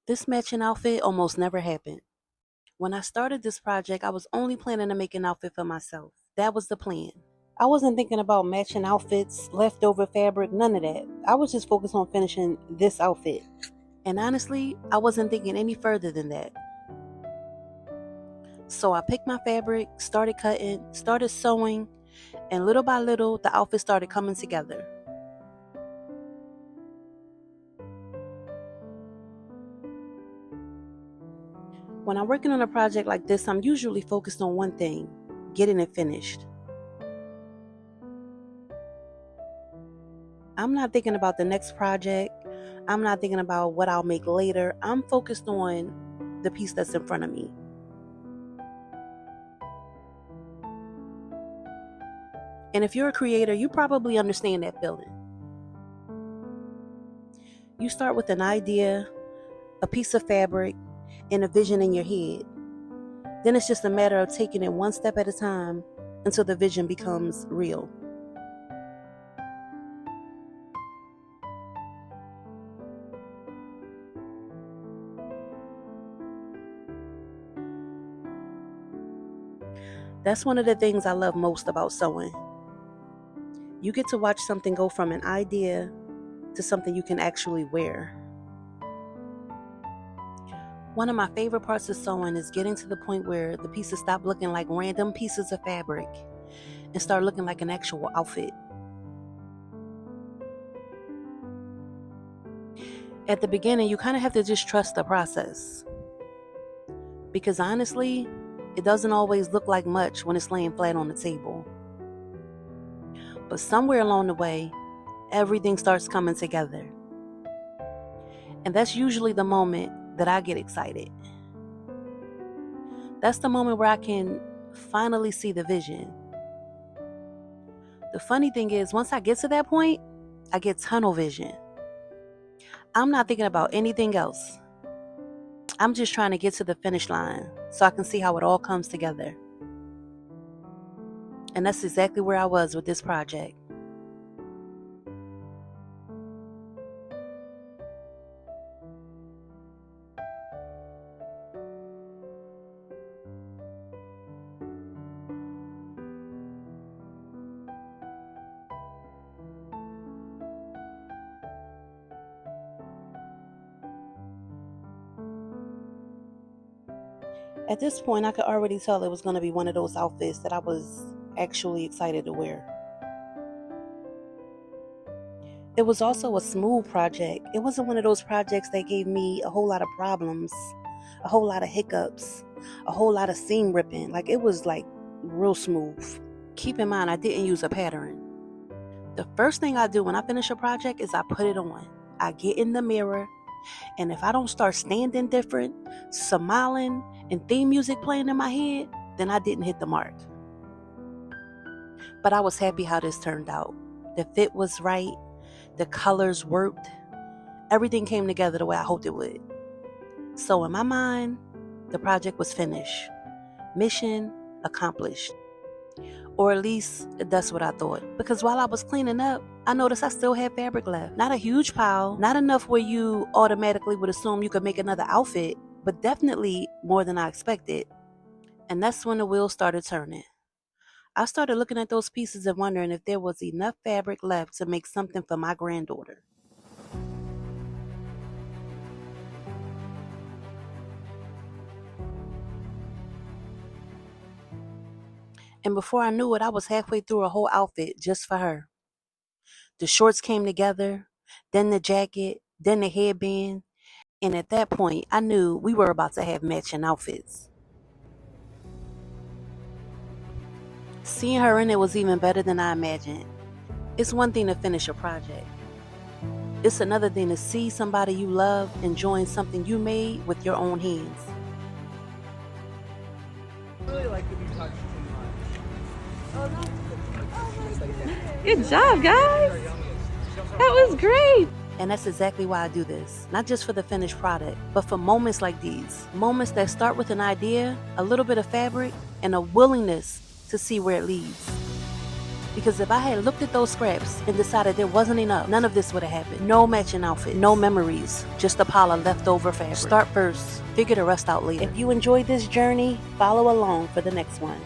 This matching outfit almost never happened. When I started this project, I was only planning to make an outfit for myself. That was the plan. I wasn't thinking about matching outfits, leftover fabric, none of that. I was just focused on finishing this outfit. And honestly, I wasn't thinking any further than that. So I picked my fabric, started cutting, started sewing, and little by little, the outfit started coming together. When I'm working on a project like this, I'm usually focused on one thing, getting it finished. I'm not thinking about the next project. I'm not thinking about what I'll make later. I'm focused on the piece that's in front of me. And if you're a creator, you probably understand that feeling. You start with an idea, a piece of fabric, and a vision in your head. Then it's just a matter of taking it one step at a time until the vision becomes real. That's one of the things I love most about sewing. You get to watch something go from an idea to something you can actually wear. One of my favorite parts of sewing is getting to the point where the pieces stop looking like random pieces of fabric and start looking like an actual outfit. At the beginning, you kind of have to just trust the process. Because honestly, it doesn't always look like much when it's laying flat on the table. But somewhere along the way, everything starts coming together. And that's usually the moment that I get excited. That's the moment where I can finally see the vision. The funny thing is, once I get to that point, I get tunnel vision. I'm not thinking about anything else. I'm just trying to get to the finish line so I can see how it all comes together. And that's exactly where I was with this project. At this point, I could already tell it was going to be one of those outfits that I was actually excited to wear. It was also a smooth project. It wasn't one of those projects that gave me a whole lot of problems, a whole lot of hiccups, a whole lot of seam ripping. Like, it was like real smooth. Keep in mind, I didn't use a pattern. The first thing I do when I finish a project is I put it on. I get in the mirror, and if I don't start standing different, smiling, and theme music playing in my head, then I didn't hit the mark. But I was happy how this turned out. The fit was right. The colors worked. Everything came together the way I hoped it would. So in my mind, the project was finished. Mission accomplished. Or at least that's what I thought. Because while I was cleaning up, I noticed I still had fabric left. Not a huge pile, not enough where you automatically would assume you could make another outfit, but definitely more than I expected. And that's when the wheels started turning. I started looking at those pieces and wondering if there was enough fabric left to make something for my granddaughter. And before I knew it, I was halfway through a whole outfit just for her. The shorts came together, then the jacket, then the headband, and at that point, I knew we were about to have matching outfits. Seeing her in it was even better than I imagined. It's one thing to finish a project. It's another thing to see somebody you love enjoying something you made with your own hands. I really like to be touched too much. Good job, guys. That was great. And that's exactly why I do this. Not just for the finished product, but for moments like these. Moments that start with an idea, a little bit of fabric, and a willingness to see where it leads. Because if I had looked at those scraps and decided there wasn't enough, none of this would have happened. No matching outfit, no memories, just a pile of leftover fabric. Start first, figure the rest out later. If you enjoyed this journey, follow along for the next one.